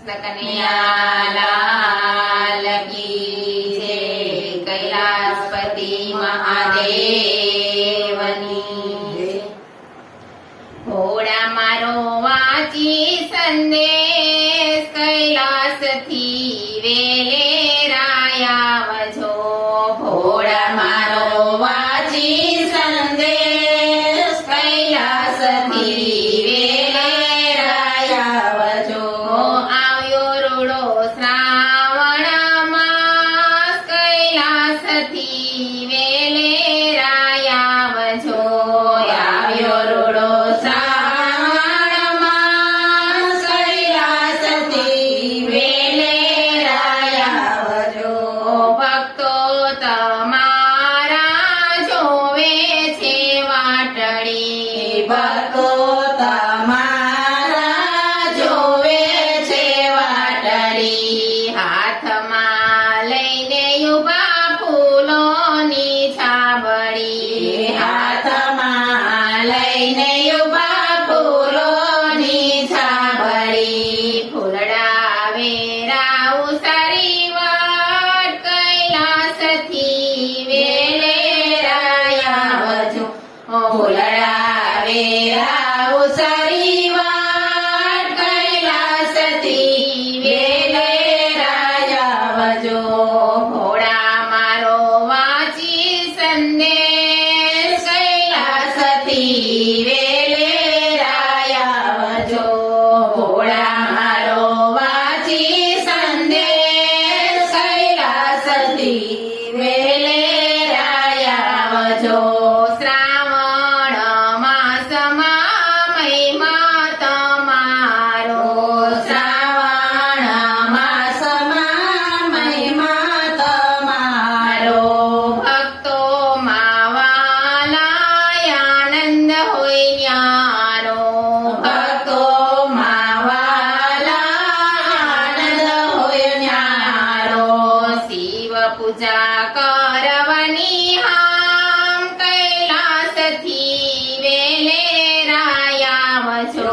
કનૈયાલાલ કી જય. કૈલાસપતિ મહાદેવની. ભોળા મારો વાંચી સંદેશ કૈલાસથી વેલેરાય આવજો. ભોળા મારો વાંચી સંદેશ કૈલાસથી વેલેરાય આવજો. આવ્યો રૂડો શ્રાવણ માસ કૈલાસથી વેલેરાય આવજો. આવ્યો રૂડો શ્રાવણ માસ કૈલાસથી વેલેરાય આવજો. ભક્તો તમારા જોવે છે વાટડી. ભક્તો તમારા જોવે છે વાટડી. હાથમાં લઈને યુવા ફૂલોની છાબડી. હાથમાં લઈને યુવા ફૂલોની છાબડી. ફૂલડા વેરાવું સારી વાત કૈલાસથી વેલેરાય આવજો. ફૂલડા વેરાવું સારી વાત કૈલાસથી વેલેરાય આવજો. ભોળા મારો વાંચી સંદેશ કૈલાસથી વેલેરાય આવજો. ભોળા મારો વાંચી સંદેશ કૈલાસથી વેલેરાય આવજો. શ્રાવણ માસમાં મહિમા તમારો. શ્રાવણ માસમાં મહિમા તમારો. ભક્તોમાં વાલા આનંદ હોય ન્યારો. ભક્તોમાં વાલા આનંદ હોય ન્યારો. શિવ પૂજા કરવાની હામ કૈલાસથી વેલેરાય આવજો.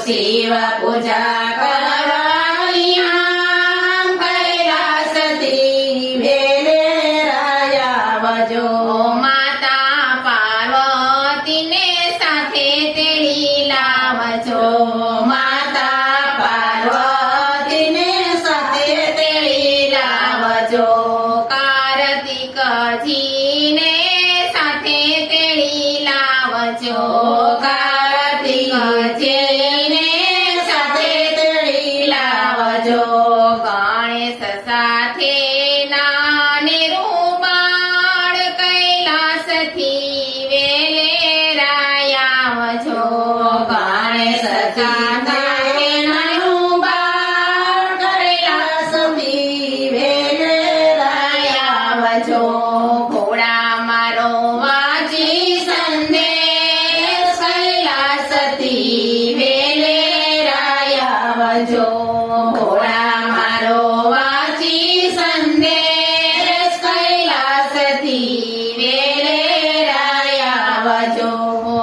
શિવ પૂજા કરવાની હામ કૈલાસથી વેલેરાય આવજો. માતા પાર્વતીને સાથે તેડી લાવજો. માતા પાર્વતીને સાથે તેડી લાવજો. કાર્તિકજીને સાથે તેડી લાવજો. કાર્તિકજીને સાથે તેડી લાવજો. ગણેશ સાથે નાને રૂબાળ કૈલાસથી વેલેરાય આવજો. ગણેશ સાથે નાનું બાળ કૈલાસથી વેલેરાય આવજો. ભોળા મારો વાંચી સંદેશ કૈલાસથી વેલેરાય આવજો. ભોળા મારો વાંચી સંદેશ કૈલાસથી વેલેરાય આવજો.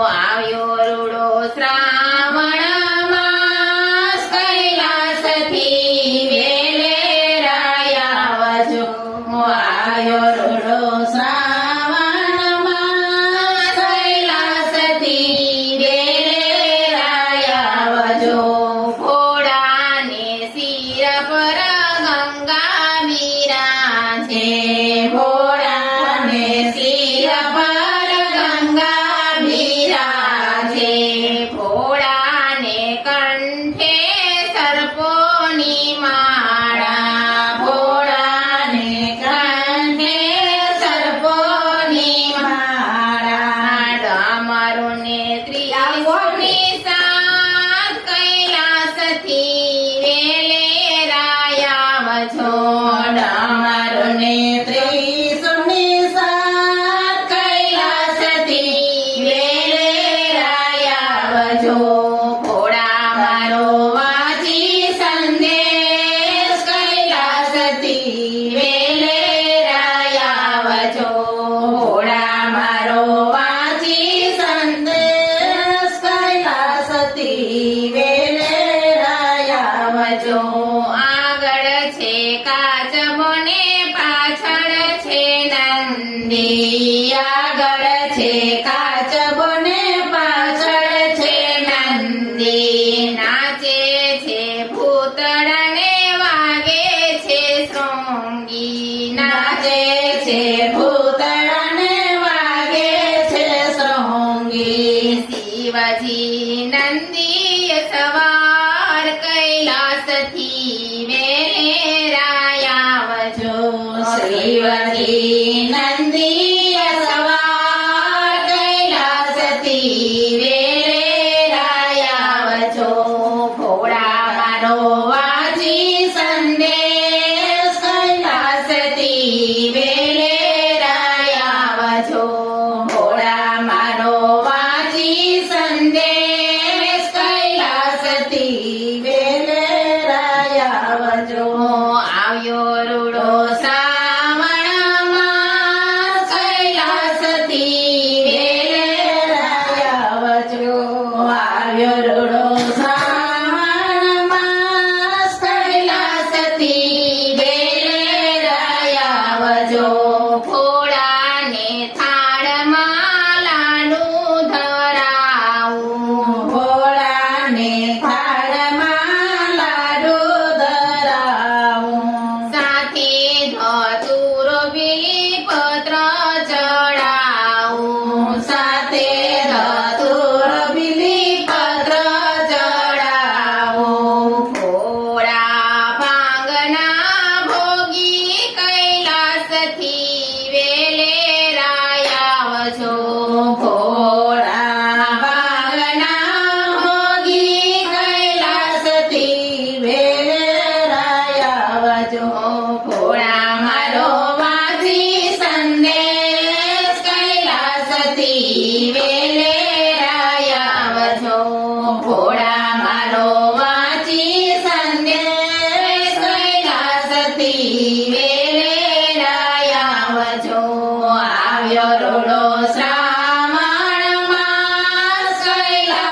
આવ્યો રૂડો શ્રાવણ માસ કૈલાસથી વેલેરાય આવજો. આવ્યો રૂડો શ્રાવણ માસ કૈલાસથી વેલેરાય આવજો. ભોળાને શિર પર ગંગા બિરાજે. ભોળાને શિર પર ગંગા બિરાજે. ભોળાને કંઠે સર્પોની માળા. ભોળાને કંઠે સર્પોની માળા. ડમરુને ત્રિશુળની સાથ કૈલાસથી વેલેરાય આવજો. ડમરુને ત્રિશુળની સાથ કૈલાસથી વેલેરાય આવજો. ભોળા મારો વાંચી સંદેશ આગળ છે કાચબો ને પાછળ છે નંદી આગળ છે કાચબો ને પાછળ છે નંદી નાચે છે ભૂતળ ને વાગે છે શૃંગી નાચે છે ભૂતળ ને વાગે છે શૃંગી શિવજી નંદી સવાર કૈલાસથી વેલેરાયા આવજો શિવજી નંદી સવાર કૈલાસથી વેલેરાયા આવજો ભોળા મારો વાજી સંદેશ કૈલાસથી વેલેરાયા આવજો ભોળા મારો વાજી સંદેશ કૈલાસથી વેલેરાયા આવજો આવ્યો રૂડો શ્રાવણ માસ કૈલાસથી વેલેરાયા આવજો આવ્યો રૂડો શ્રાવણ માસ કૈલાસથી વેલેરાયા આવજો ભોળાને થાળમાં લાડુ ધરાવું ભોળાને થાળમાં લાડુ ધરાવું સાથે ધતુરો બીલીપત્ર ચડાવું સાથે ધતુર બીલીપત્ર ચડાવું ભોળા ભાંગના ભોગી કૈલાસથી વેલેરાયા આવજો ભોળા ભાગના ભોગી કૈલાસથી વેલેરાયા આવજો ભોળા મારો વાજી સંદેશ કૈલાસથી વેલેરાયા આવજો ભોળા મારો વાજી સંદેશ કૈલાસથી વેલેરાયા આવજો આવ્યો રોડો